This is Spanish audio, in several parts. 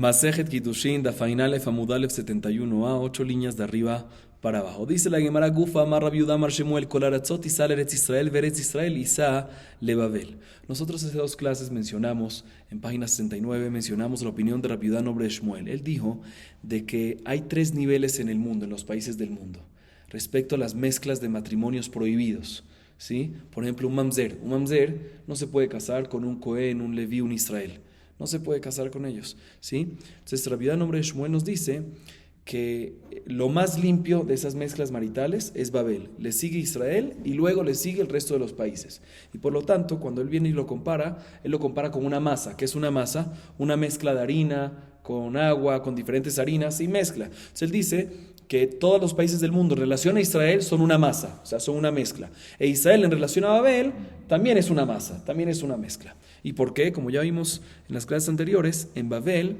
Masejet Kiddushin, Dafainalef, Amudalef 71a, 8 líneas de arriba para abajo. Dice la Gemara Gufa, Amar Rabbi Yehuda Amar Shemuel, Kol Aratzot Isal Eretz Israel, Veretz Israel, Isa le Babel. Nosotros hace 2 clases mencionamos, en página 69, mencionamos la opinión de Rabbi Yehuda Nobre Shmuel. Él dijo de que hay 3 niveles en el mundo, en los países del mundo, respecto a las mezclas de matrimonios prohibidos. ¿Sí? Por ejemplo, un mamzer. Un mamzer no se puede casar con un Cohen, un Leví, un Israel. No se puede casar con ellos. ¿Sí? Entonces, Rabbi Yehuda Nobre Shmuel nos dice que lo más limpio de esas mezclas maritales es Babel. Le sigue Israel y luego le sigue el resto de los países. Y por lo tanto, cuando él viene y lo compara, él lo compara con una masa. ¿Qué es una masa? Una mezcla de harina con agua, con diferentes harinas y mezcla. Entonces, él dice que todos los países del mundo en relación a Israel son una masa, o sea, son una mezcla. E Israel en relación a Babel también es una masa, también es una mezcla. ¿Y por qué? Como ya vimos en las clases anteriores, en Babel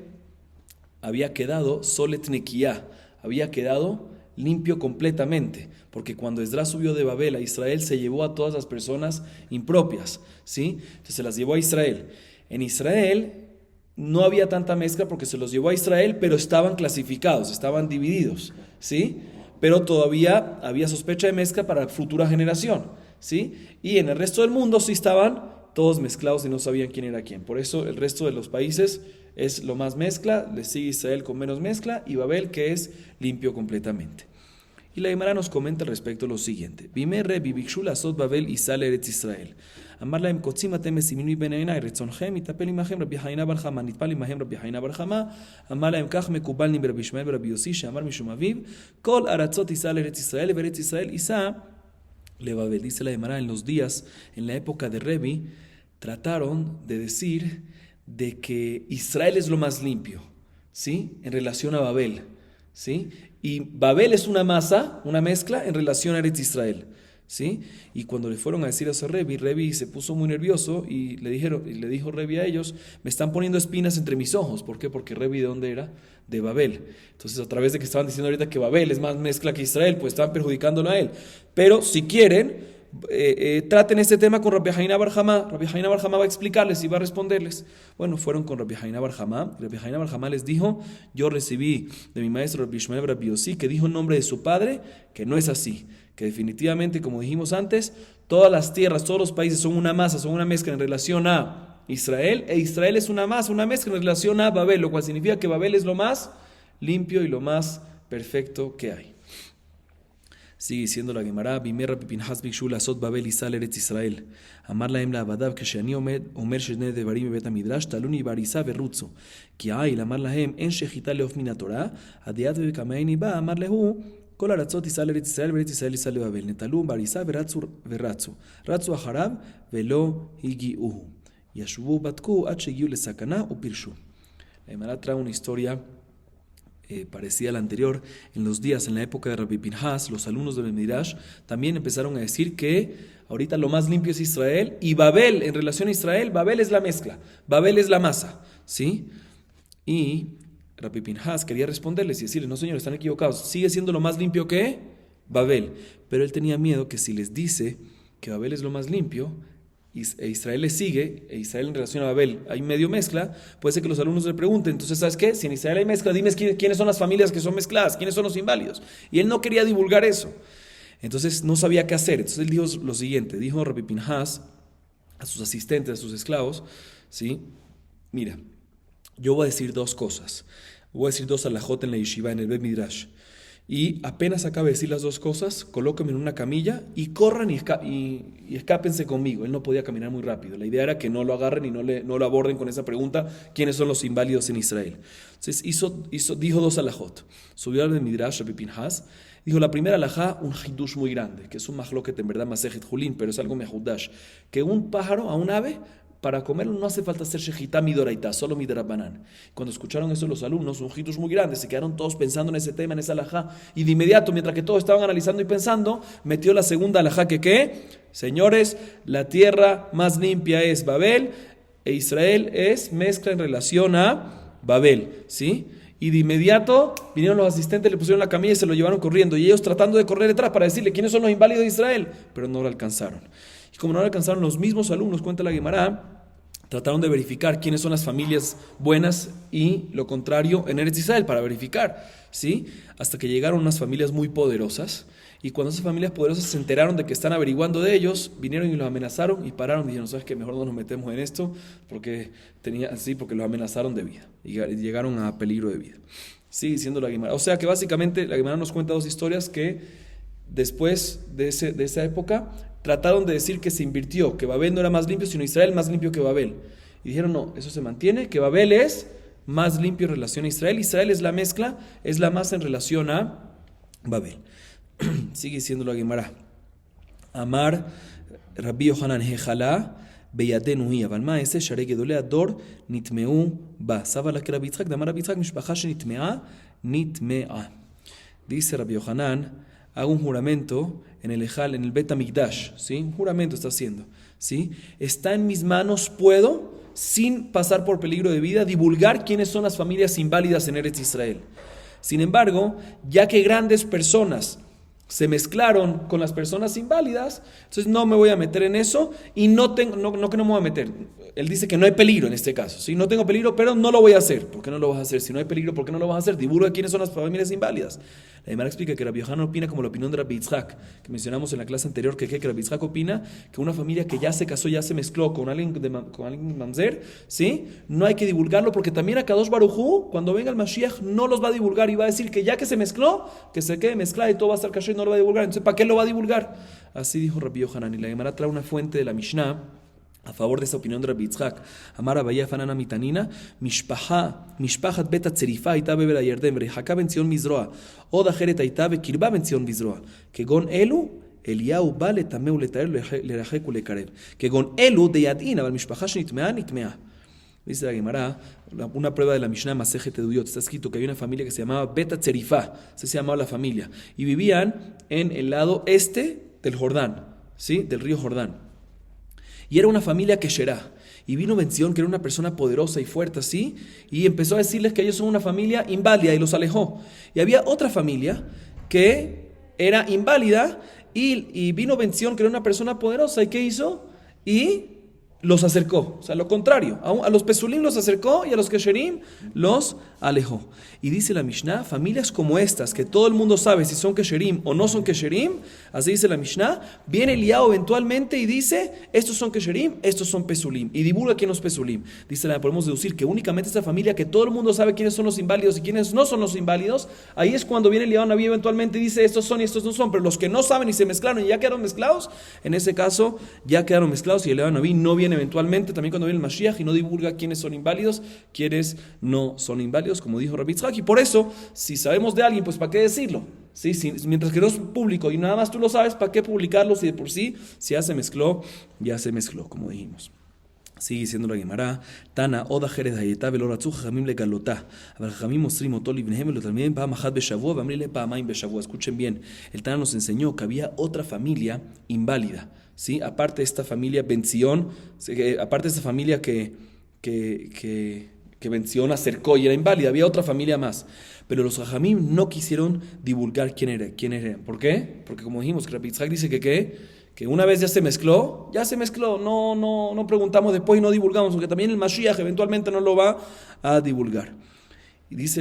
había quedado solet nekiah, había quedado limpio completamente, porque cuando Esdras subió de Babel a Israel se llevó a todas las personas impropias, ¿sí? Entonces se las llevó a Israel. En Israel no había tanta mezcla porque se los llevó a Israel, pero estaban clasificados, estaban divididos, ¿sí? Pero todavía había sospecha de mezcla para la futura generación, ¿sí? Y en el resto del mundo sí estaban todos mezclados y no sabían quién era quién. Por eso el resto de los países es lo más mezcla, le sigue Israel con menos mezcla y Babel que es limpio completamente. Y la Gemara nos comenta al respecto lo siguiente: Bimerre bibikshu lasot Babel Isal Eretz Israel. Amar lahem kotzim atem mesiminu ben einai retzonhem itapel imachem Rabbi Haina bar Chama nitpal imachem Rabbi Haina bar Chama. Amar lahem kach mekubal ni Rabbi Shmuel Rabbi Yossi sheamar mishum aviv kol aratzot Isal Eretz Israel veretz Israel Isa le Babel. Dice la Gemara, en los días, en la época de Rebi, trataron de decir de que Israel es lo más limpio, ¿sí? En relación a Babel, ¿sí? Y Babel es una masa, una mezcla en relación a Eretz Israel, ¿sí? Y cuando le fueron a decir eso a Rebi se puso muy nervioso y le dijo Rebi a ellos: me están poniendo espinas entre mis ojos. ¿Por qué? Porque Rebi, ¿de dónde era? De Babel. Entonces, a través de que estaban diciendo ahorita que Babel es más mezcla que Israel, pues estaban perjudicándolo a él. Pero si quieren, traten este tema con Rabbi Haina bar Chama. Rabbi Haina bar Chama va a explicarles y va a responderles. Bueno, fueron con Rabbi Haina bar Chama. Rabbi Haina bar Chama les dijo: yo recibí de mi maestro Rabbi Shmuel Rabbi Yossi, que dijo en nombre de su padre que no es así, que definitivamente, como dijimos antes, todas las tierras, todos los países son una masa, son una mezcla en relación a Israel, e Israel es una masa, una mezcla en relación a Babel, lo cual significa que Babel es lo más limpio y lo más perfecto que hay. Sigue diciendo la Gemara: Bimer Rabbi Pinhas bikshu lasot Babel Isal Eretz Israel. Amar lahem la'avadav כשאני אומר שני דברים בבית המדרש תלוני בהריסה ורוצו. כי העיל אמר להם אין שחיטה לעוף מן התורה, הדיית ובקמייני בא אמר להו כל ארצות ישראל ארץ ישראל וארץ ישראל ישראל לבבל. נטלו בהריסה ורצו. רצו אחריו ולא הגיעוהו. ישבו בדקו עד שהגיעו לסכנה ופירשו. La Gemara trae una historia parecida a la anterior. En los días, en la época de Rabbi Pinhas, los alumnos del Midrash también empezaron a decir que ahorita lo más limpio es Israel, y Babel, en relación a Israel, Babel es la mezcla, Babel es la masa, ¿sí? Y Rabbi Pinhas quería responderles y decirles: no, señor, están equivocados, sigue siendo lo más limpio que Babel. Pero él tenía miedo que si les dice que Babel es lo más limpio e Israel le sigue, e Israel en relación a Babel hay medio mezcla, puede ser que los alumnos le pregunten: entonces, ¿sabes qué? Si en Israel hay mezcla, dime quiénes son las familias que son mezcladas, quiénes son los inválidos. Y él no quería divulgar eso, entonces no sabía qué hacer. Entonces él dijo lo siguiente: dijo Rabbi Pinhas a sus asistentes, a sus esclavos, ¿sí? Mira, yo voy a decir 2 cosas, voy a decir 2 alajot en la yeshiva, en el Bet Midrash, y apenas acabe de decir las 2 cosas, colóquenme en una camilla y corran y escápense conmigo. Él no podía caminar muy rápido. La idea era que no lo agarren y no lo aborden con esa pregunta: ¿quiénes son los inválidos en Israel? Entonces dijo 2 alajot. Subió al Midrash Rabbi Pinhas, dijo la primera alajá, un hidush muy grande, que es un mahloket en verdad masejet julin, pero es algo mehudash, que un pájaro, a un ave, para comerlo no hace falta hacer shejitá midoraitá, solo midrabanan. Cuando escucharon eso los alumnos, un hidush muy grande, se quedaron todos pensando en ese tema, en esa alajá, y de inmediato, mientras que todos estaban analizando y pensando, metió la segunda alajá que ¿qué? Señores, la tierra más limpia es Babel, e Israel es mezcla en relación a Babel, ¿sí? Y de inmediato vinieron los asistentes, le pusieron la camilla y se lo llevaron corriendo, y ellos tratando de correr detrás para decirle quiénes son los inválidos de Israel, pero no lo alcanzaron. Y como no lo alcanzaron, los mismos alumnos, cuenta la Gemara, Trataron de verificar quiénes son las familias buenas y lo contrario en Eretz Israel para verificar, ¿sí? Hasta que llegaron unas familias muy poderosas y cuando esas familias poderosas se enteraron de que están averiguando de ellos, vinieron y los amenazaron y pararon y dijeron, ¿sabes qué? Mejor no nos metemos en esto porque los amenazaron de vida y llegaron a peligro de vida. Sigue diciendo la Guimara. O sea que básicamente la Guimara nos cuenta dos historias que después de esa época trataron de decir que se invirtió, que Babel no era más limpio, sino Israel más limpio que Babel. Y dijeron, no, eso se mantiene, que Babel es más limpio en relación a Israel. Israel es la mezcla, es la más en relación a Babel. Sigue diciendo la Gemara. Amar Rabbi Yohanan Hejalá Beyadenu hi, אבל מה אעשה שהרי גדולי הדור נטמעו בה. סבא לה כרבי יצחק, דאמר רבי יצחק, משפחה שנטמעה, נטמעה. Dice Rabbi Yohanan, hago un juramento en el Ejal, en el Bet Hamikdash, ¿sí? Un juramento está haciendo, ¿sí? Está en mis manos, puedo, sin pasar por peligro de vida, divulgar quiénes son las familias inválidas en Eretz Israel. Sin embargo, ya que grandes personas se mezclaron con las personas inválidas, entonces no me voy a meter en eso y no que no me voy a meter. Él dice que no hay peligro en este caso, ¿sí? No tengo peligro, pero no lo voy a hacer. ¿Por qué no lo vas a hacer? Si no hay peligro, ¿por qué no lo vas a hacer? Divulga quiénes son las familias inválidas. La Gemara explica que Rabbi Yohanan opina como la opinión de Rabbi Yitzhak, que mencionamos en la clase anterior, que Rabbi Yitzhak opina que una familia que ya se casó, ya se mezcló con alguien mamzer, ¿sí? No hay que divulgarlo porque también a Kadosh Baruj Hu, cuando venga el Mashiach, no los va a divulgar y va a decir que ya que se mezcló, que se quede mezclado y todo va a estar kasher y no lo va a divulgar. Entonces, ¿para qué lo va a divulgar? Así dijo Rabbi Yohanan. Y la Gemara trae una fuente de la Mishnah a favor de esa opinión de Rabbi Yitzhak. Amar Abaye Fanana Mitanina, Mishpachat Bet Hatzerifa הייתה בעבר הירדן, ורחקה בן ציון מזרוע. עוד אחרת הייתה בקרבה בן ציון מזרוע. כגון אלו, אליהו בא לטמא ולטהר לרחק ולקרב. כגון אלו דידעין, אבל משפחה שנטמעה, נטמעה. Dice la Gemara, una prueba de la Mishnah Masejet Eduyot, está escrito que había una familia que se llamaba Bet Hatzerifa, se llamaba la familia, y vivían en el lado este del Jordán, ¿sí? Del río Jordán. Y era una familia kesherá. Y vino Ben-Sion, que era una persona poderosa y fuerte así, y empezó a decirles que ellos son una familia inválida y los alejó. Y había otra familia que era inválida y vino Ben-Sion, que era una persona poderosa, ¿y qué hizo? Y los acercó, o sea, lo contrario, a los Pesulim los acercó y a los Kesherim los alejó. Y dice la Mishnah, familias como estas, que todo el mundo sabe si son Kesherim o no son Kesherim, así dice la Mishnah, viene Eliao eventualmente y dice, estos son Kesherim, estos son Pesulim, y divulga quién es Pesulim. Dice, podemos deducir que únicamente esta familia, que todo el mundo sabe quiénes son los inválidos y quiénes no son los inválidos, ahí es cuando viene Eliao Naví eventualmente y dice, estos son y estos no son, pero los que no saben y se mezclaron y ya quedaron mezclados, en ese caso ya quedaron mezclados y Eliao Naví no viene eventualmente, también cuando viene el Mashiach y no divulga quiénes son inválidos, quiénes no son inválidos, como dijo Rabbi Yitzhak. Y por eso, si sabemos de alguien, pues ¿para qué decirlo? ¿Sí? Mientras que no es público y nada más tú lo sabes, ¿para qué publicarlo si de por sí, si ya se mezcló, como dijimos? Sigue diciendo la Gemara, Tana, Oda Jerez Hayetá, Veloratzu, Jamim le Galotá, Abraham Mostrim Otol Ibnehem, lo también Pam Ahad Beshavua, Bamrile Pamaim Beshavua. Escuchen bien, el Tana nos enseñó que había otra familia inválida, ¿sí? Aparte de esta familia Ben-Sion, aparte de esta familia que Ben-Sion acercó y era inválida, había otra familia más. Pero los Jajamim no quisieron divulgar quién era. ¿Por qué? Porque como dijimos, que Rabbi Yitzhak dice que una vez ya se mezcló, no preguntamos después y no divulgamos, porque también el Mashiach eventualmente no lo va a divulgar. Y dice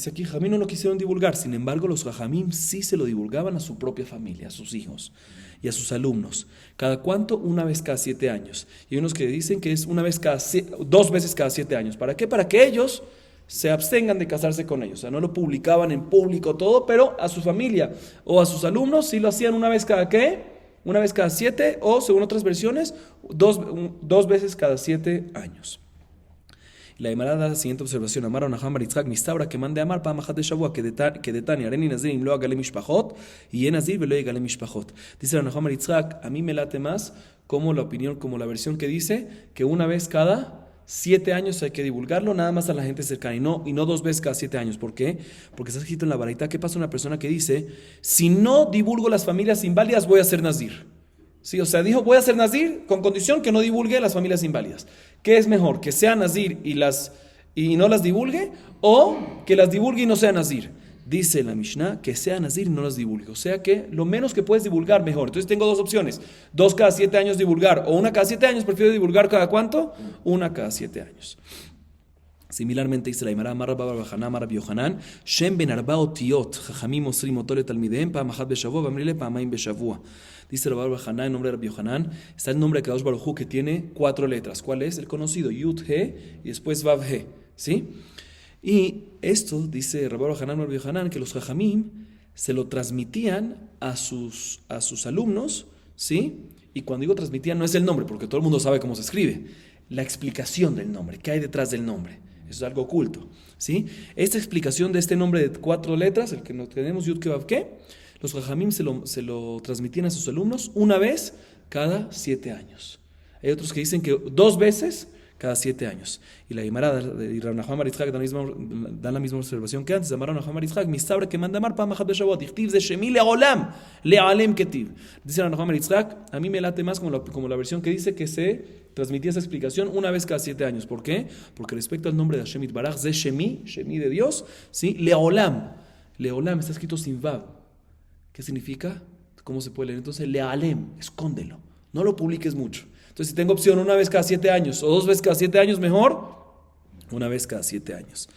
aquí, Jajamim no lo quisieron divulgar, sin embargo los Jajamim sí se lo divulgaban a su propia familia, a sus hijos y a sus alumnos. ¿Cada cuánto? Una vez cada 7 años. Y hay unos que dicen que es 2 veces cada 7 años. ¿Para qué? Para que ellos se abstengan de casarse con ellos. O sea, no lo publicaban en público todo, pero a su familia o a sus alumnos sí lo hacían una vez cada ¿qué? Una vez cada 7 o, según otras versiones, 2 veces cada 7 años. La Gemara da la siguiente observación: Amar Onaham Bar Yitzhak Mistabra que mande Amar Pam Achat de Shavua que de Tani Areni Nazir im lo agale mishpachot y en Nazir velo agale mishpachot. Dice Onaham Bar Yitzhak, a mí me late más como la opinión, como la versión que dice que una vez cada 7 años hay que divulgarlo, nada más a la gente cercana y no 2 veces cada 7 años. ¿Por qué? Porque está escrito en la Baraita. ¿Qué pasa una persona que dice, si no divulgo las familias inválidas voy a ser nazir? Sí, o sea, dijo voy a ser nazir con condición que no divulgue las familias inválidas. ¿Qué es mejor? ¿Que sea nazir y no las divulgue? ¿O que las divulgue y no sea nazir? Dice la Mishnah que sea nazir y no las divulgue. O sea que lo menos que puedes divulgar, mejor. Entonces tengo dos opciones. 2 cada 7 años divulgar o 1 cada 7 años. Prefiero divulgar cada ¿cuánto? 1 cada 7 años. Similarmente dice la Gemara, Amar Rabba bar Hanan, Amar Rabbi Yohanan, Shem ben arba otiot, Jajamim mosrim oto letalmidehem, pa'am achat beshavua, v'amrile pa'amayim beshavua. Dice Rabba bar Hanan, en nombre de Rabbi Yohanan, está el nombre de Kadosh Baruj Hu que tiene 4 letras. ¿Cuál es? El conocido, Yud, He, y después Vav, He. ¿Sí? Y esto, dice Rabba bar Hanan, Rabbi Yohanan, que los Jajamim se lo transmitían a sus alumnos, ¿sí? Y cuando digo transmitían, no es el nombre, porque todo el mundo sabe cómo se escribe. La explicación del nombre, ¿qué hay detrás del nombre? Eso es algo oculto, ¿sí? Esta explicación de este nombre de 4 letras, el que nos tenemos Yud Ke Vav Ke, los Jajamim se lo transmitían a sus alumnos una vez cada 7 años. Hay otros que dicen que 2 veces cada 7 años. Y la Gemara de Rav Nachman bar Yitzchak dan la misma observación que antes. Amar Rav Nachman bar Yitzchak, mi sabre que manda amar pa'am achat beshavot, ichtiv ze shemi le'olam, le'alem ketiv. Dice Rav Nachman bar Yitzchak, a mí me late más como la versión que dice que se transmitía esa explicación una vez cada 7 años. ¿Por qué? Porque respecto al nombre de Hashem Yitbaraj, ze shemi, shemi de Dios, ¿sí? Le'olam. Le'olam está escrito sin vav. ¿Qué significa? ¿Cómo se puede leer? Entonces, le'alem, escóndelo. No lo publiques mucho. Entonces, si tengo opción una vez cada 7 años o 2 veces cada 7 años, mejor una vez cada 7 años.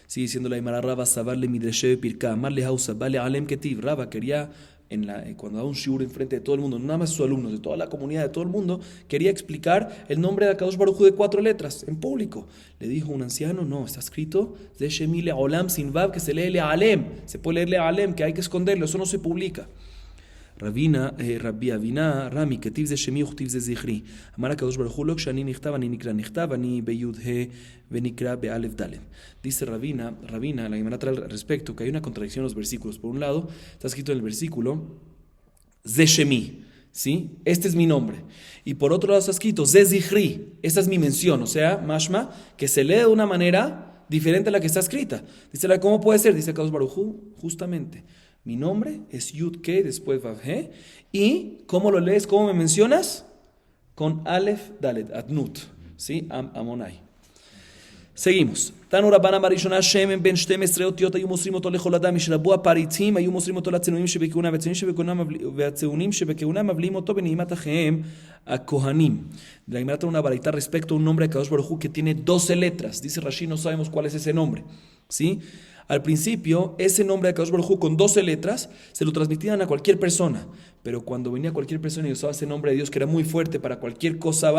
Sigue diciendo la Gemara, Rabba sabarle midreshe pirka, amarle hausa, vale alem ketiv. Rabba quería, cuando daba un shiur enfrente de todo el mundo, no nada más sus alumnos, de toda la comunidad, de todo el mundo, quería explicar el nombre de Akadosh Baruj Hu de 4 letras, en público. Le dijo un anciano, no, está escrito, de shemi le olam sin vav, que se lee le alem, se puede leer le alem, que hay que esconderlo, eso no se publica. Rabbi Avina, Rami, ketiv ze shemi uchtiv ze zichri. Amar HaKadosh Baruch Hu, lo kshani nichtav, ani nikra nichtav, ani beyud he, venikra be'alef dalem. Dice Rabina, la Gemara trae al respecto, que hay una contradicción en los versículos. Por un lado, está escrito en el versículo, ze shemi, ¿sí? Este es mi nombre. Y por otro lado está escrito, ze zichri, esta es mi mención, o sea, mashma, que se lee de una manera diferente a la que está escrita. Dice, ¿cómo puede ser? Dice HaKadosh Baruch Hu, justamente, mi nombre es Yud Ke, después Vav He. ¿Y cómo lo lees? ¿Cómo me mencionas? Con Aleph Dalet, Adnut. ¿Sí? Amonai. Seguimos. Tanu Rabbana Barishona Shemen ben 12 אותיות היו מוסרים אותו לכל אדם משרבו הפריצים היו מוסרים אותו לצנועים שבכהונה והצנועים שבכהונה מבליעים אותו בנעימת אחיהם הכהנים. La Gemara trae una baraita respecto a un nombre de Kadosh Baruj Hu que tiene 12 letras. Dice Rashi, no sabemos cuál es ese nombre. ¿Sí? Al principio, ese nombre de Kadosh Baruj Hu con 12 letras se lo transmitían a cualquier persona, pero cuando venía cualquier persona y usaba ese nombre de Dios que era muy fuerte para cualquier cosa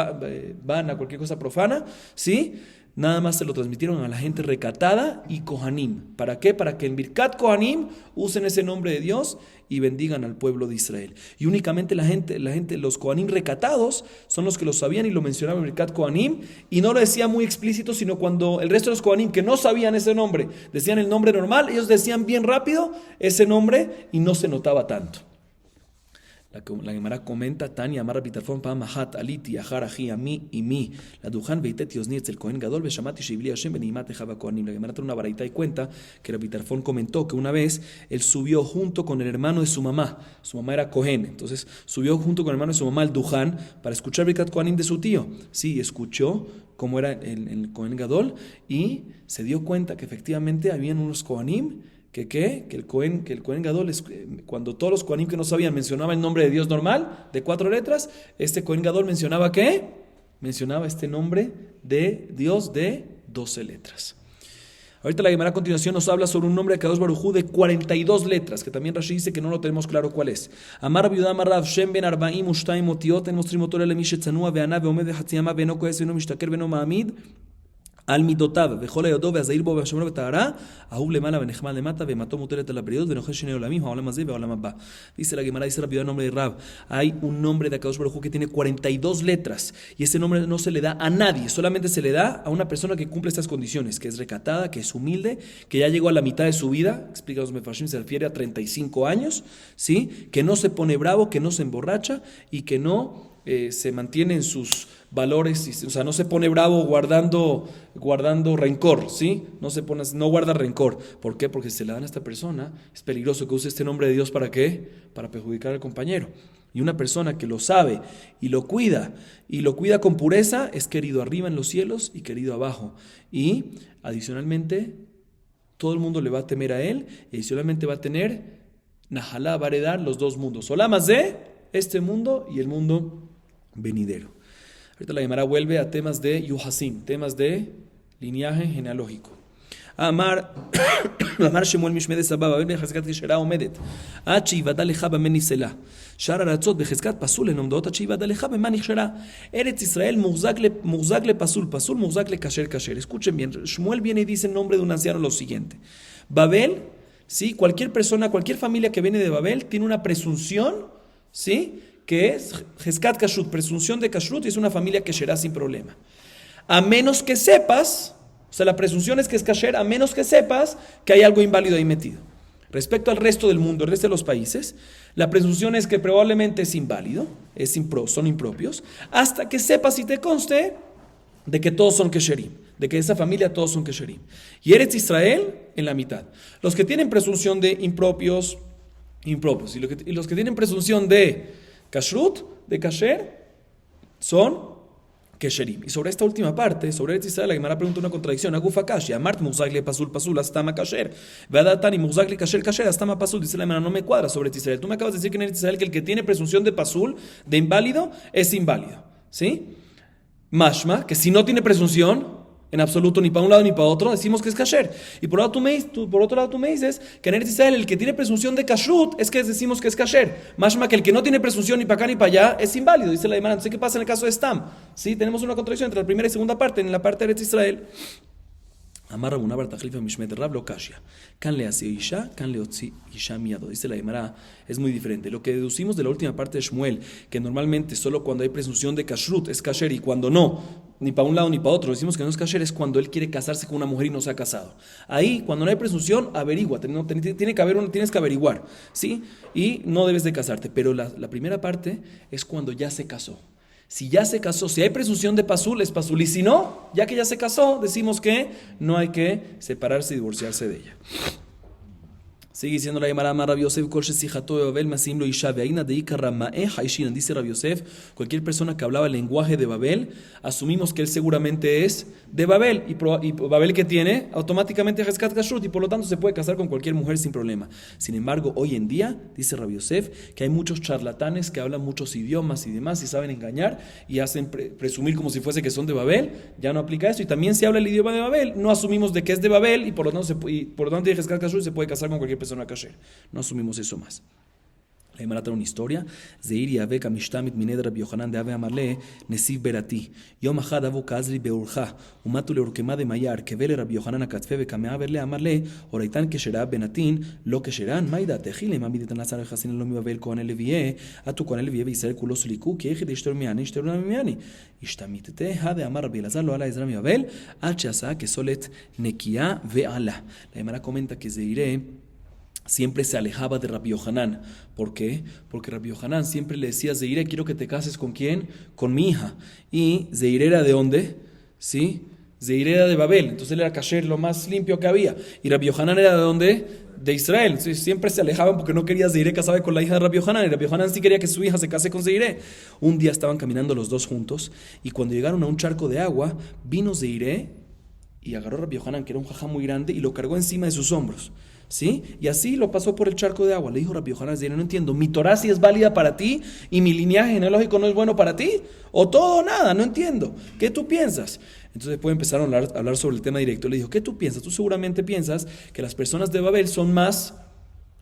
vana, cualquier cosa profana, ¿sí? Nada más se lo transmitieron a la gente recatada y Kohanim. ¿Para qué? Para que en Birkat Kohanim usen ese nombre de Dios y bendigan al pueblo de Israel. Y únicamente la gente, los Kohanim recatados son los que lo sabían y lo mencionaban en Birkat Kohanim, y no lo decían muy explícito, sino cuando el resto de los Kohanim que no sabían ese nombre, decían el nombre normal, ellos decían bien rápido ese nombre y no se notaba tanto. La Gemara comenta, Tania, Amar Rabbi Tarfon, Pa'am Achat, Aliti, Achar, Aji, Ami y mi, la Dujan, Veiteti, Ozni, el Kohen Gadol, Beshamati, Shibli, Hashem, Benimat, Ejaba, Kohanim. La Gemara trae una baraita y cuenta que Rabbi Tarfon comentó que una vez él subió junto con el hermano de su mamá era Kohen, entonces subió junto con el hermano de su mamá al Dujan para escuchar Birkat Kohanim de su tío. Sí, escuchó cómo era el Kohen Gadol y se dio cuenta que efectivamente habían unos Kohanim que el Kohen Gadol, cuando todos los Kohanim que no sabían mencionaba el nombre de Dios normal, de 4 letras, este Kohen Gadol mencionaba ¿qué? Mencionaba este nombre de Dios de 12 letras. Ahorita la Gemara a continuación nos habla sobre un nombre de Kadosh Baruj Hu de 42 letras, que también Rashi dice que no lo tenemos claro cuál es. Amar Rabbi Yehuda Amar Rav Shem ben 42 otiot en mostrim oto lemi shetzanua ve'ana ve'omed ve'chatzi yama ve'no kohes ve'no mishtaker ve'no ma'amid על מידותיו וכל הידו והזהיר בו והשומר בטהרה אהוב למעלה ונחמד למטה ומתו מוטלת על הבריות ונוחל שני עולמים העולם הזה והעולם הבא. Dice la Gemara, dice Rabbi Yehuda, nombre de Rab, hay un nombre de Akadosh Baruj Hu que tiene 42 letras y ese nombre no se le da a nadie, solamente se le da a una persona que cumple estas condiciones, que es recatada, que es humilde, que ya llegó a la mitad de su vida, explica los Mefarshim, se refiere a 35 años, ¿sí? Que no se pone bravo, que no se emborracha y que no se mantiene en sus valores, o sea, no se pone bravo guardando rencor, ¿sí? No guarda rencor. ¿Por qué? Porque si se le dan a esta persona, es peligroso que use este nombre de Dios, ¿para qué? Para perjudicar al compañero. Y una persona que lo sabe y lo cuida con pureza, es querido arriba en los cielos y querido abajo. Y adicionalmente todo el mundo le va a temer a él y solamente va a tener Nahalá, va a heredar los dos mundos. Olam Hazé, este mundo y el mundo venidero. Ahorita la Gemara vuelve a temas de Yuhasim, temas de linaje genealógico. Amar Shemuel Mishmedes Sababa, ven Becheskat Keshera Omedet. Achi Vadaleja Bemeni Selah. Shara Ratzot Becheskat Pasul en Omdot, Achi Vadaleja Bemani Keshera. Eretz Israel Murzakle Pasul, Pasul Murzakle Kasher Kasher. Escuchen bien, Shmuel viene y dice en nombre de un anciano lo siguiente. Babel, ¿sí? Cualquier persona, cualquier familia que viene de Babel tiene una presunción, ¿sí? Que es Heskat Kashrut, presunción de Kashrut, y es una familia que será sin problema. A menos que sepas, o sea, la presunción es que es kasher, a menos que sepas que hay algo inválido ahí metido. Respecto al resto del mundo, el resto de los países, la presunción es que probablemente es inválido, son impropios, hasta que sepas y te conste de que todos son kesherim, de que esa familia todos son kesherim. Y Eretz Israel en la mitad. Los que tienen presunción de impropios, y los que tienen presunción de kashrut, de kasher, son kesherim. Y sobre esta última parte, sobre Eretz Israel, la Gemara pregunta una contradicción. Agufa kashi, amart muzagli pasul pasul astama kasher, vedatani muzagli kasher kasher astama pasul. Dice la Gemara, no me cuadra sobre Eretz Israel. Tú me acabas de decir que en Eretz Israel que el que tiene presunción de pasul, de inválido, es inválido, ¿sí? Mashma, que si no tiene presunción en absoluto ni para un lado ni para otro, decimos que es kasher. Y por otro lado tú me dices que en Eretz Israel el que tiene presunción de kashrut es que decimos que es kasher. Mashma, que el que no tiene presunción ni para acá ni para allá es inválido. Dice la Gemara. Entonces, ¿qué pasa en el caso de Stam? Sí, tenemos una contradicción entre la primera y segunda parte. En la parte de Eretz Israel, Amar Rabuna bar Tachlifa Mishmet Rab lo Kashia. Kan le hace Isha, kan le otzi Isha miado. Dice la Gemara, es muy diferente. Lo que deducimos de la última parte de Shmuel, que normalmente solo cuando hay presunción de kashrut es kasher y cuando no, ni para un lado ni para otro, decimos que no es kasher, es cuando él quiere casarse con una mujer y no se ha casado. Ahí, cuando no hay presunción, averigua, tienes que averiguar, ¿sí? Y no debes de casarte. Pero la primera parte es cuando ya se casó. Si ya se casó, si hay presunción de pasul, es pasul. Y si no, ya que ya se casó, decimos que no hay que separarse y divorciarse de ella. Sigue diciendo la Gemara, Rabbi Yosef, Kol shesijato de Babel, masim lo isha ve'aina de ikar ma'e haishinan. Dice Rabbi Yosef, cualquier persona que hablaba el lenguaje de Babel, asumimos que él seguramente es de Babel. Y Babel que tiene, automáticamente Heskat Kashrut, y por lo tanto se puede casar con cualquier mujer sin problema. Sin embargo, hoy en día, dice Rabbi Yosef, que hay muchos charlatanes que hablan muchos idiomas y demás, y saben engañar, y hacen presumir como si fuese que son de Babel. Ya no aplica eso. Y también si habla el idioma de Babel, no asumimos de que es de Babel, y por lo tanto Heskat Kashrut se puede casar con cualquier persona kasher. No asumimos eso más. La Gemara trae una historia. Zeir yavek amishtamit mined Rabbi Yohanan de Ave Amarle nesiv berati. Yom achad avu kazri beurcha umatu leurkema de mayar kevele Rabbi Yohanan akatfe vekamea verle Amarle oraitan keshera benatin lo kesheran maida techile mamidetan lazar hasin lo mibabel kohen levie atu kohen levie Israel kulo suliku ki echid ishtor miani ishtor miani ishtamitete hade amar Rabbi Elazar lo ala Ezra mibabel ad sheasa kesolet nekia ve'ala. La Gemara comenta que Zeir siempre se alejaba de Rabbi Yohanan. ¿Por qué? Porque Rabbi Yohanan siempre le decía a Zeir, quiero que te cases ¿con quién? Con mi hija. Y Zeir era ¿de dónde? ¿Sí? Zeir era de Babel. Entonces él era kasher, lo más limpio que había. Y Rabbi Yohanan era ¿de dónde? De Israel. Entonces siempre se alejaban porque no quería Zeir casarse con la hija de Rabbi Yohanan. Y Rabbi Yohanan sí quería que su hija se case con Zeir. Un día estaban caminando los dos juntos y cuando llegaron a un charco de agua, vino Zeir y agarró a Rabbi Yohanan, que era un jajá muy grande, y lo cargó encima de sus hombros. ¿Sí? Y así lo pasó por el charco de agua. Le dijo Rabbi Yohanan, no entiendo, ¿mi Torah sí es válida para ti y mi linaje genealógico no es bueno para ti? ¿O todo o nada? No entiendo. ¿Qué tú piensas? Entonces después empezaron a hablar sobre el tema directo. Le dijo, ¿qué tú piensas? Tú seguramente piensas que las personas de Babel son más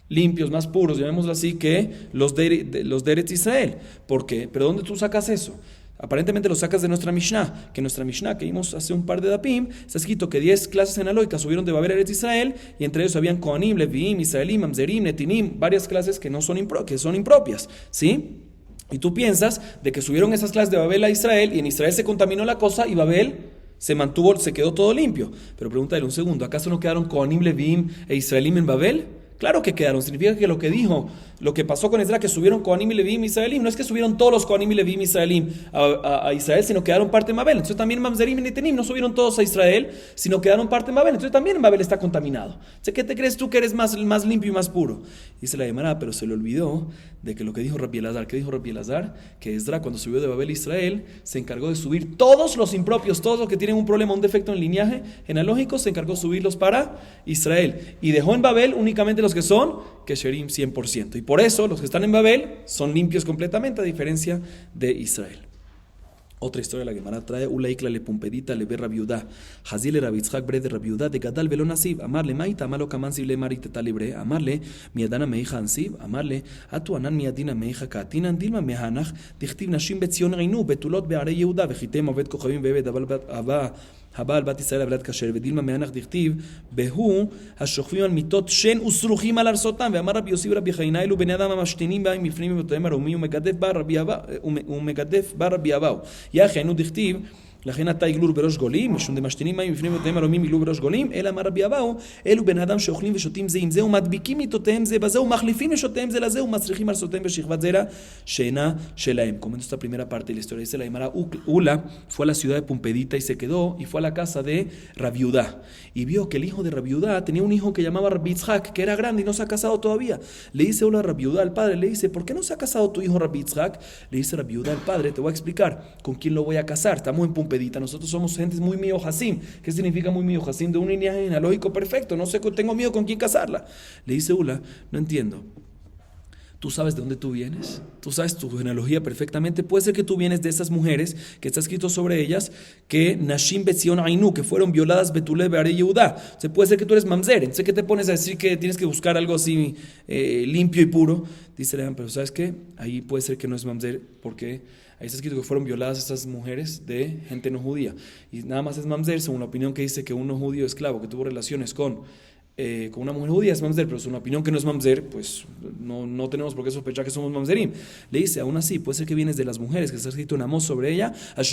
limpios, más puros, llamémoslo así, que los de Eretz Israel. ¿Por qué? ¿Pero dónde tú sacas eso? Aparentemente lo sacas de nuestra Mishnah, que nuestra Mishnah que vimos hace un par de dapim, está escrito que 10 clases genealógicas subieron de Babel a Eretz Israel, y entre ellos habían Kohanim, Leviim, Israelim, Mamzerim, Netinim, varias clases que son impropias, ¿sí? Y tú piensas de que subieron esas clases de Babel a Israel, y en Israel se contaminó la cosa, y Babel se quedó todo limpio. Pero pregúntale un segundo, ¿acaso no quedaron Kohanim, Leviim e Israelim en Babel? Claro que quedaron. Significa que lo que dijo, lo que pasó con Ezra, que subieron Kohanim y Levim Israelim, no es que subieron todos los Kohanim y Levim Israelim a Israel, sino quedaron parte de Mabel. Entonces también Mamzerim y Netenim no subieron todos a Israel, sino quedaron parte de Mabel. Entonces también Mabel está contaminado. Entonces, ¿qué te crees tú que eres más limpio y más puro? Dice la Gemara, pero se le olvidó de que lo que dijo Rabbi Elazar. ¿Qué dijo Rabbi Elazar? Que Ezra, cuando subió de Babel a Israel, se encargó de subir todos los impropios, todos los que tienen un problema, un defecto en linaje genealógico, se encargó de subirlos para Israel. Y dejó en Babel únicamente los que son Kesherim 100%. Y por eso los que están en Babel son limpios completamente, a diferencia de Israel. Otra historia la Gemara trae, Ulaikla le pumpedita le ve Rabiudá, Hazile Rabitzhak bre de Rabiudá de Gadal velo nasib, amarle maita malo kamansi le mariteta libre, amarle miadana meija ansib, amarle atu anan miadina meija katinan dilma mehanach, dichtiv nashim betzion reinu, betulot beare Yehuda, vechitem ovet kochavim bebed abal הבעל בת ישראל עבדת כשר ודילמה מענך דכתיב בהוא השוכבים על מיטות שן וסרוחים על ארסותם ואמר רבי יוסי ורבי חיינה אלו בני אדם המשתינים בהם מפנים מבתיהם הרומי ומגדף בה רבי אבאו יחיינו דכתיב לכן אתה יגלו בראש גולים, משום דמשתינים מים בפנים מבתיהם הרומים יגלו בראש גולים, אלא אמר רבי אבאו, אלו בני אדם שאוכלים ושותים זה עם זה, ומדביקים מיטותיהם זה בזה, ומחליפים לשותיהם זה לזה, ומצריכים ארסותיהם בשכבת זרע, שאינה שלהם. Comento esta primera parte de la historia. Dice la Gemara, Ula fue a la ciudad de Pumpedita y se quedó, y fue a la casa de Rabiudá. Y vio que el hijo de Rabiudá tenía un hijo que llamaba Rabbi Yitzhak, que era grande y no se ha casado todavía. Le dice Ula a Rabiudá, al padre, le dice, ¿por qué no se ha casado tu hijo Rabbi Yitzhak? Le dice Rabiudá al padre, te voy a explicar con quién lo voy a casar. Estamos en Pumpedita. Nosotros somos gente muy mío Hasim. ¿Qué significa muy mío Hasim? De un linaje genealógico perfecto. No sé, tengo miedo con quién casarla. Le dice Ula, no entiendo. ¿Tú sabes de dónde tú vienes? ¿Tú sabes tu genealogía perfectamente? Puede ser que tú vienes de esas mujeres, que está escrito sobre ellas, que Nashim Betzion Ainu, que fueron violadas Betule Beare Yehuda. O sea, puede ser que tú eres mamzer. Entonces, ¿qué te pones a decir que tienes que buscar algo así limpio y puro? Dice Leán, pero ¿sabes qué? Ahí puede ser que no es mamzer, porque ahí está escrito que fueron violadas estas mujeres de gente no judía. Y nada más es mamzer, según la opinión que dice que un no judío esclavo que tuvo relaciones con una mujer judía es mamzer, pero es una opinión que no es mamzer, pues no tenemos por qué sospechar que somos mamzerim. Le dice, aún así, puede ser que vienes de las mujeres, que está escrito en Amós sobre ella, ¿qué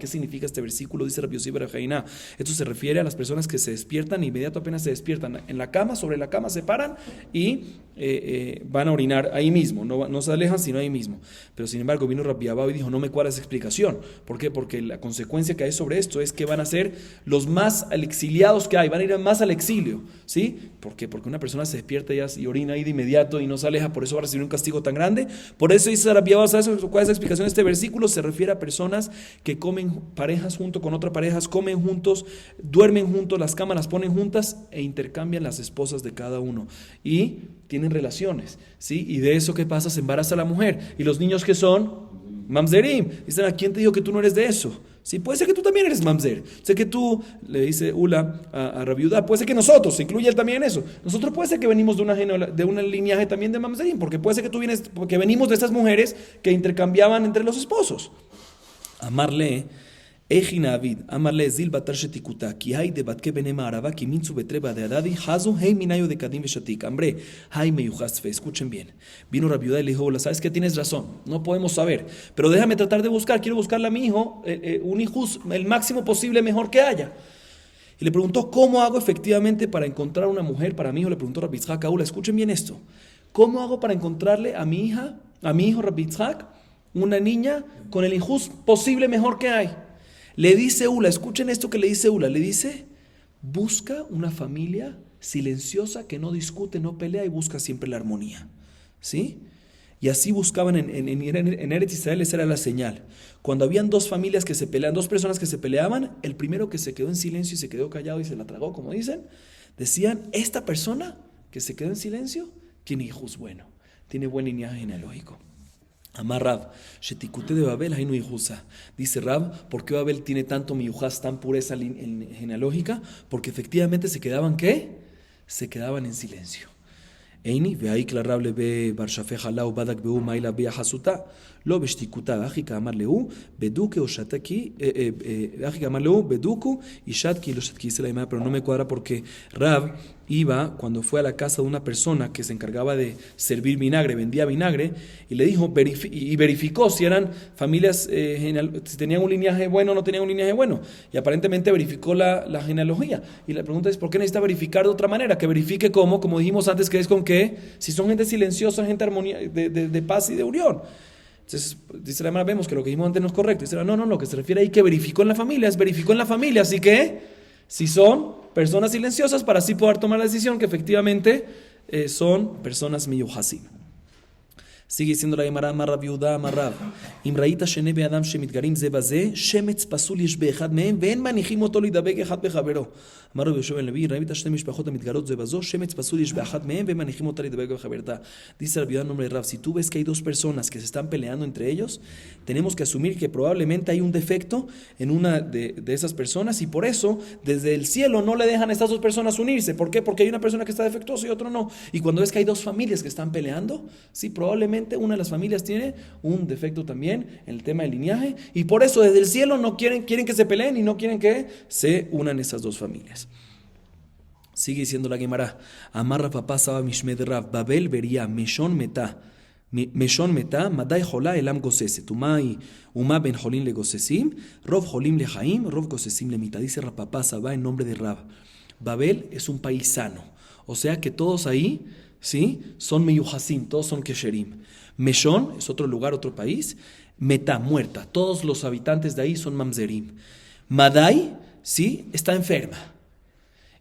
significa este versículo? Dice Rabbi Yossi bar Jaina. Esto se refiere a las personas que se despiertan, inmediato apenas se despiertan en la cama, sobre la cama se paran y van a orinar ahí mismo, no se alejan sino ahí mismo. Pero sin embargo vino Rabbi Abba y dijo, no me cuadra esa explicación. ¿Por qué? Porque la consecuencia que hay sobre esto es que van a ser los más exiliados que hay, van a ir más al exilio, ¿sí? ¿Por qué? Porque una persona se despierta y orina ahí de inmediato y no se aleja, por eso va a recibir un castigo tan grande. Por eso dice Rabbi Abba, ¿sabes cuál es la explicación de este versículo? Se refiere a personas que comen parejas junto con otras parejas, comen juntos, duermen juntos, las camas las ponen juntas e intercambian las esposas de cada uno y tienen relaciones, ¿sí? Y de eso, ¿qué pasa? Se embaraza la mujer. ¿Y los niños qué son? Mamzerim. Dicen, ¿a quién te dijo que tú no eres de eso? Sí, puede ser que tú también eres mamzer. Sé que tú, le dice Ula a Rabiudá, puede ser que nosotros, se incluye él también en eso. Nosotros puede ser que venimos de una lineaje también de mamzerim, porque puede ser que tú vienes, porque venimos de estas mujeres que intercambiaban entre los esposos. Amarle, Ejina Avid, amarle Zil Batar Shetikuta, ki hay de Batke Benema Araba, ki Minzu Betreba de Adadi, Hazu, Hey Minayo de Kadim Veshatik. Hambre, Hay Meyuhasfe, escuchen bien. Vino Rabiudá y le dijo, hola, sabes que tienes razón, no podemos saber, pero déjame tratar de buscar, quiero buscarle a mi hijo, un hijo el máximo posible mejor que haya. Y le preguntó, ¿cómo hago efectivamente para encontrar una mujer para mi hijo? Le preguntó Rabbi Yitzhak a Ula, escuchen bien esto. ¿Cómo hago para encontrarle a mi hijo Rabbi Yitzhak, una niña con el hijo posible mejor que hay? Le dice Ula, escuchen esto que le dice Ula, le dice, busca una familia silenciosa que no discute, no pelea y busca siempre la armonía, ¿sí? Y así buscaban en Eretz Israel, esa era la señal. Cuando habían dos familias que se peleaban, dos personas que se peleaban, el primero que se quedó en silencio y se quedó callado y se la tragó, como dicen, decían, esta persona que se quedó en silencio tiene hijos buenos, tiene buen linaje genealógico. Amar Rab, Shetikute de Babel, Hainu Yihusa. Dice Rab, ¿por qué Babel tiene tanto miyujas, tan pureza genealógica? Porque efectivamente se quedaban, ¿qué? Se quedaban en silencio. Eini, veaik la Rab le ve Barshafe Halau Badak Beu Maila Bea Hasuta, lo Beshtikuta, Ajika Amar Leu, Beduke o Shataki, Ajika Amar Leu, Beduku y Shatki, lo Shatki se la llama, pero no me cuadra porque Rab cuando fue a la casa de una persona que se encargaba de servir vinagre, vendía vinagre, y le dijo, verificó si eran familias, si tenían un linaje bueno o no tenían un linaje bueno. Y aparentemente verificó la genealogía. Y la pregunta es, ¿por qué necesita verificar de otra manera? Que verifique cómo, como dijimos antes, que es con qué, si son gente silenciosa, gente armonía, de paz y de unión. Entonces, dice la hermana, vemos que lo que dijimos antes no es correcto. Dice, no, lo que se refiere ahí que verificó en la familia, es verificó en la familia, así que si son personas silenciosas, para así poder tomar la decisión que efectivamente son personas miyuhasim. Sigue diciendo la Gemara, Amar Rav Yehuda, Amar Rav, Im raita shene be'adam shemitgarim ze baze, shemetz pasul yesh be'echad mehem, ve'en manichim oto lidabek echad bechavero. Amar Rav Yoshua ben Levi, raita shene mishpachot המתגרות זה בזו, shemetz pasul yesh be'echad mehem, ve'en manichim oto lidabek bechaverta. Dice Rav Yehuda en nombre de Rav, si tú ves que hay dos personas que se están peleando entre ellos, tenemos que asumir que probablemente hay un defecto en una de esas personas y por eso desde el cielo no le dejan a estas dos personas unirse. ¿Por qué? Porque hay una persona que está defectuosa y otro no. Y cuando ves que hay dos familias que están peleando, sí, probablemente una de las familias tiene un defecto también en el tema del linaje y por eso desde el cielo no quieren que se peleen y no quieren que se unan esas dos familias. Sigue diciendo la Gemara, Amarra papá saba mishmed Rav, Babel vería Meshon meta, Madai Jola Elam Goseset, Uma ben Jolín le Gosesim, Rov Jolim le Jaim, Rov Gosesim le Mita. Dice Rav papá saba en nombre de Rav. Babel es un país sano, o sea que todos ahí, ¿sí? Son meyuhasim, todos son kesherim. Meshon es otro lugar, otro país. Meta, muerta. Todos los habitantes de ahí son mamzerim. Madai, ¿sí? Está enferma.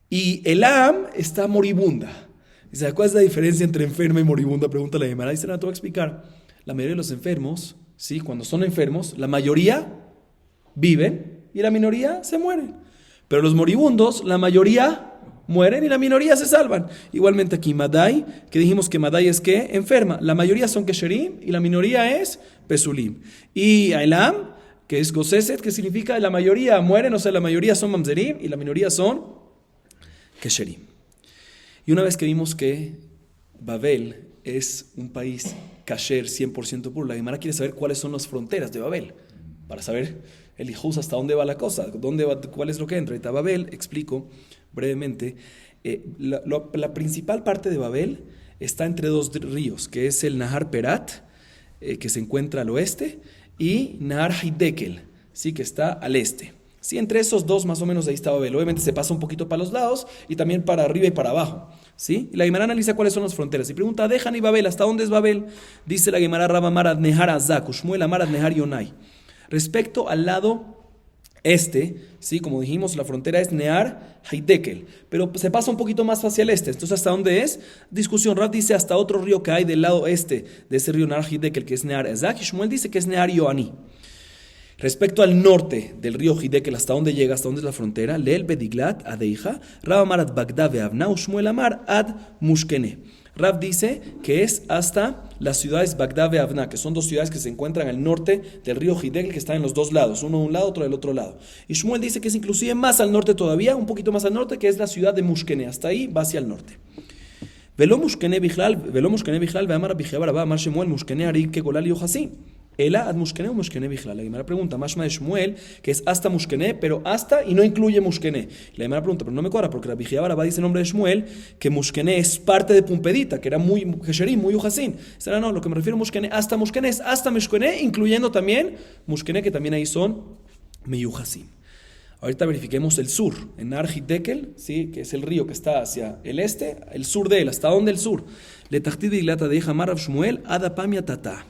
Y Elam está moribunda. Dice, ¿cuál es la diferencia entre enferma y moribunda? Pregunta la Gemara. Dice, no, te voy a explicar. La mayoría de los enfermos, ¿sí? Cuando son enfermos, la mayoría viven y la minoría se mueren. Pero los moribundos, la mayoría mueren y la minoría se salvan. Igualmente aquí, Madai, que dijimos que Madai es que enferma. La mayoría son Kesherim y la minoría es Pesulim. Y Elam, que es Goseset, que significa la mayoría mueren, o sea, la mayoría son Mamzerim y la minoría son Kesherim. Y una vez que vimos que Babel es un país kasher 100% puro, la Gemara quiere saber cuáles son las fronteras de Babel, para saber el hijus hasta dónde va la cosa, cuál es lo que entra. Y Babel, explico brevemente, la principal parte de Babel está entre dos ríos, que es el Nahar Perat, que se encuentra al oeste, y Nahar Hiddekel, ¿sí? Que está al este. Sí, entre esos dos más o menos ahí está Babel. Obviamente se pasa un poquito para los lados y también para arriba y para abajo, ¿sí? Y la Gemara analiza cuáles son las fronteras y pregunta, ¿dejan y Babel? ¿Hasta dónde es Babel? Dice la Gemara, Rab Amar ad Nehar Azak, Ushmuel Amar ad Nehar Yonai. Respecto al lado este, ¿sí? Como dijimos, la frontera es Nehar Haidekel, pero se pasa un poquito más hacia el este. Entonces, ¿hasta dónde es? Discusión. Rab dice hasta otro río que hay del lado este de ese río Nehar Haidekel, que es Nehar Azak, y Shmuel dice que es Nehar Yoani. Respecto al norte del río Hiddekel, ¿hasta dónde llega? ¿Hasta dónde es la frontera? Leel Bediglat, Adeija, Rab Amar ad Bagdad ve'Avna, Shmuel Amar ad Mushkene. Rab dice que es hasta las ciudades Bagdad y Avna, que son dos ciudades que se encuentran al norte del río Hiddekel, que están en los dos lados, uno de un lado, otro del otro lado. Y Shmuel dice que es inclusive más al norte todavía, un poquito más al norte, que es la ciudad de Mushkene. Hasta ahí va hacia el norte. Velo Mushkene Bichlal, ve'amar Abijebar, Amar Shemuel, Mushkene Ari, que Golal y Ojasim. Ela ad Mushkene o Mushkene Bichlal. La Gemara pregunta, Mashma de Shmuel, que es hasta Mushkene, pero hasta y no incluye Mushkene. La Gemara pregunta, pero no me cuadra, porque la Rabbi Barabá dice el nombre de Shmuel, que Mushkene es parte de Pumpedita, que era muy Gesherim, muy Ujasin. Será no, lo que me refiero a Mushkene, hasta Mushkene es hasta Mushkene, incluyendo también Mushkene, que también ahí son Meyujasim. Ahorita verifiquemos el sur, en Nahar Hiddekel, ¿sí? Que es el río que está hacia el este, el sur de él, ¿hasta dónde el sur? Le Tachtid y Lata de Hamar Shmuel, Adapamia Tata.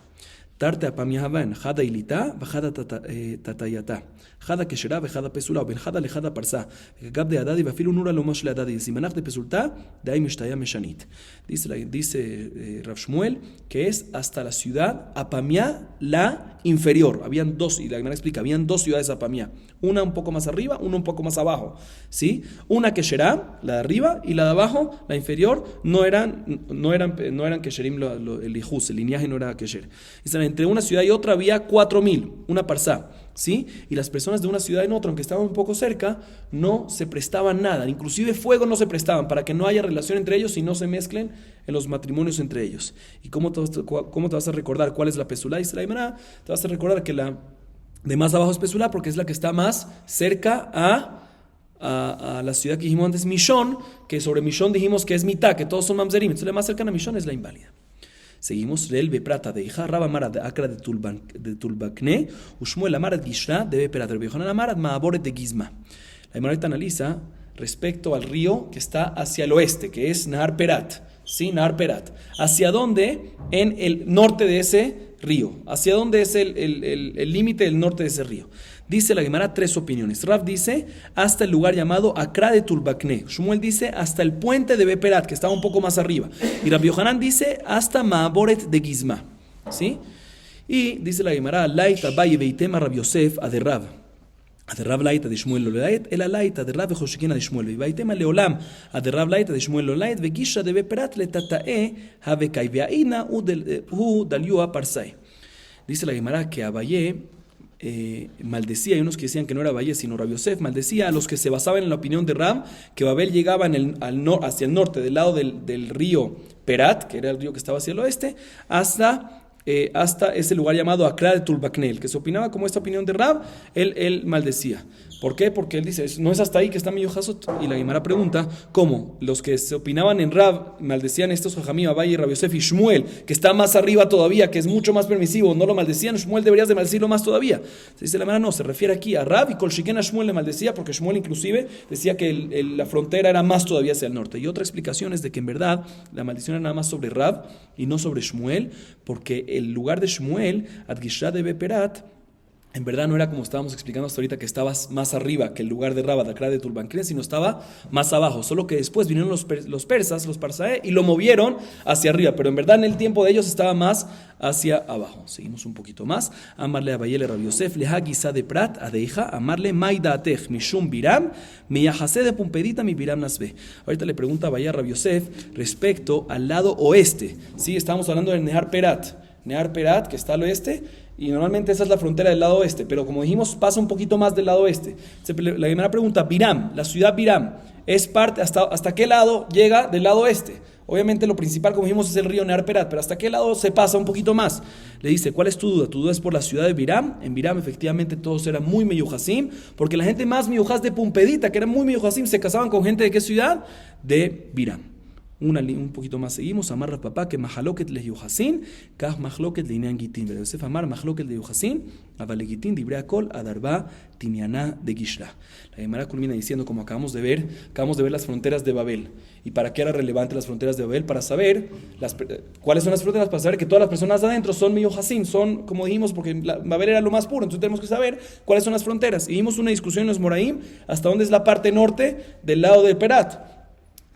Tarte apamia havan, jada ilita, bajada tatayata, jada keshera, bajada pesula, ben jada lejada parsa, gab de adadi, bafil unura lo más le adadi, si manach de pesulta, de ahí mishtaya meshanit. Dice Rav Shmuel que es hasta la ciudad Apamia la inferior. Habían dos, y la Gemara explica, habían dos ciudades Apamia, una un poco más arriba, una un poco más abajo, ¿sí? Una keshera, la de arriba, y la de abajo, la inferior, no eran kesherim, el hijus, el linaje no era kesher. Entre una ciudad y otra había 4,000, una parsá, ¿sí? Y las personas de una ciudad en otra, aunque estaban un poco cerca, no se prestaban nada, inclusive fuego no se prestaban, para que no haya relación entre ellos y no se mezclen en los matrimonios entre ellos. ¿Y cómo te vas a recordar cuál es la pesulá? Dice la Gemara, te vas a recordar que la de más abajo es pesulá porque es la que está más cerca a la ciudad que dijimos antes, Mishon, que sobre Mishon dijimos que es mitad, que todos son mamzerim. Entonces la más cercana a Mishon es la inválida. Seguimos, Reel Beprata de hija, Rab Amara de Akra de Tulbakne, Ushmuel Amara de Gishra de Beperat, Rabbi Yohanan Amara de Maaboret de Gizma. La Gemara analiza respecto al río que está hacia el oeste, que es Nahar Perat. ¿Sí? Nahar Perat. ¿Hacia dónde? En el norte de ese río. ¿Hacia dónde es el límite del norte de ese río? Dice la Gemara tres opiniones. Rav dice hasta el lugar llamado Akra de Tulbakne. Shmuel dice hasta el puente de Beperat, que estaba un poco más arriba. Y Rabbi Yohanan dice hasta Maaboret de Gizma. ¿Sí? Y dice la Gemara, Laita Baye Beitema Rabbi Yosef Aderrav. Aderrav Laita de Shmuel lo Lait, el Laita de Rav Joshikina de Shmuel. Beitema Leolam Aderrav Laita de Shmuel lo Lait, Vegisha de Beperat le Tatae Havekai Veaina U Daliua Parsai. Dice la Gemara que Abaye maldecía, hay unos que decían que no era Abaye sino Rabbi Yosef, maldecía a los que se basaban en la opinión de Ram, que Babel llegaba hacia el norte, del lado del río Perat, que era el río que estaba hacia el oeste, hasta ese lugar llamado Akra de Tulbakne. El que se opinaba como esta opinión de Rab, él maldecía. ¿Por qué? Porque él dice, no es hasta ahí que está mi Yohazot. Y la Gemara pregunta, ¿cómo? Los que se opinaban en Rab maldecían estos Jajamim, Abaye, Rabbi Yosef y Shmuel, que está más arriba todavía, que es mucho más permisivo, no lo maldecían. Shmuel deberías de maldecirlo más todavía. Se dice la Gemara, no, se refiere aquí a Rab y Kol Shiken a Shmuel le maldecía, porque Shmuel inclusive decía que la frontera era más todavía hacia el norte. Y otra explicación es de que en verdad la maldición era nada más sobre Rab y no sobre Shmuel, porque el lugar de Shmuel, Adgishra de Beperat, en verdad no era como estábamos explicando hasta ahorita, que estaba más arriba que el lugar de Rabba, Akra de Tulbakne, sino estaba más abajo. Solo que después vinieron los persas, los parsae, y lo movieron hacia arriba. Pero en verdad en el tiempo de ellos estaba más hacia abajo. Seguimos un poquito más. Amarle a Bayele Rabbi Yosef, leha guisa de prat, adeja, amarle maidatech, mishum biram, miyahase de pumpedita, mi biram nasbe. Ahorita le pregunta a Bayele Rabbi Yosef respecto al lado oeste. Sí, estábamos hablando del Nehar Perat. Nehar Perat, que está al oeste, y normalmente esa es la frontera del lado oeste, pero como dijimos, pasa un poquito más del lado oeste. La primera pregunta, Biram, la ciudad Biram, ¿es parte, hasta qué lado llega del lado oeste? Obviamente lo principal, como dijimos, es el río Nehar Perat, pero ¿hasta qué lado se pasa un poquito más? Le dice, ¿cuál es tu duda? ¿Tu duda es por la ciudad de Biram? En Biram efectivamente todos eran muy meyujasim, porque la gente más meyujás de Pumpedita, que eran muy meyujasim, se casaban con gente de ¿qué ciudad? De Biram. Un poquito más seguimos. Amarra papá que mahaloket le yuhasin, kah mahloket le inan gitin. Pero Yosef amar mahloket le yuhasin, avale gitin, dibrea kol, adarba, timianá de Gishra. La Gemara culmina diciendo, como acabamos de ver las fronteras de Babel. ¿Y para qué era relevante las fronteras de Babel? Para saber cuáles son las fronteras, para saber que todas las personas de adentro son miyuhasim, son, como dijimos, porque Babel era lo más puro. Entonces tenemos que saber cuáles son las fronteras. Y vimos una discusión en los Moraim, hasta dónde es la parte norte del lado de Perat.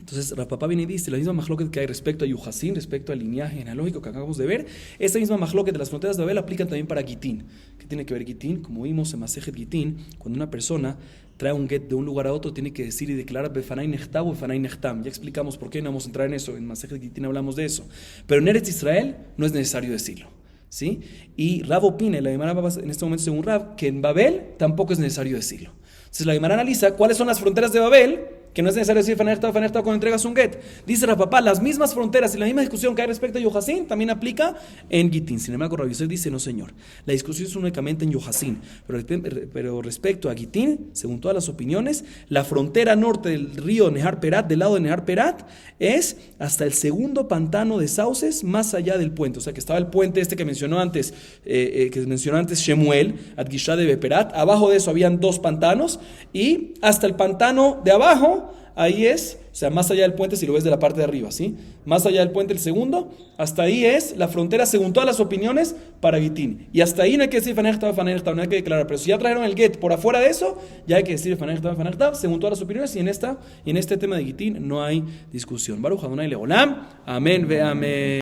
Entonces, Rapapá viene y dice, la misma majloquet que hay respecto a Yuhasim, respecto al lineaje genealógico que acabamos de ver, esa misma majloquet de las fronteras de Babel aplica también para Gitín. ¿Qué tiene que ver Gitín? Como vimos en Masejet Gitín, cuando una persona trae un get de un lugar a otro, tiene que decir y declarar Befanay Nechtab o Befanay Nechtam. Ya explicamos por qué, no vamos a entrar en eso, en Masejet Gitín hablamos de eso. Pero en Eretz Israel no es necesario decirlo. ¿Sí? Y Rab opina, la Gemara en este momento según Rab, que en Babel tampoco es necesario decirlo. Entonces la Gemara analiza cuáles son las fronteras de Babel, que no es necesario decir Fanerta cuando entregas un get. Dice Rapapá, las mismas fronteras y la misma discusión que hay respecto a Yohasin también aplica en Gitín. Sin embargo, Rabbi Yosef dice, no señor, la discusión es únicamente en Yohasin, pero respecto a Gitín, según todas las opiniones, la frontera norte del río Nehar Perat, del lado de Nehar Perat, es hasta el segundo pantano de sauces más allá del puente. O sea que estaba el puente este que mencionó antes Shemuel, Adgishá de Beperat, abajo de eso habían dos pantanos, y hasta el pantano de abajo, ahí es, o sea, más allá del puente, si lo ves de la parte de arriba, ¿sí? Más allá del puente, el segundo, hasta ahí es la frontera, según todas las opiniones, para Gitín. Y hasta ahí no hay que decir Fanerta, no hay que declarar. Pero si ya trajeron el get por afuera de eso, ya hay que decir Fanerta, según todas las opiniones, y en este tema de Gitín no hay discusión. Baruch Adonai Leolam, amén ve amén.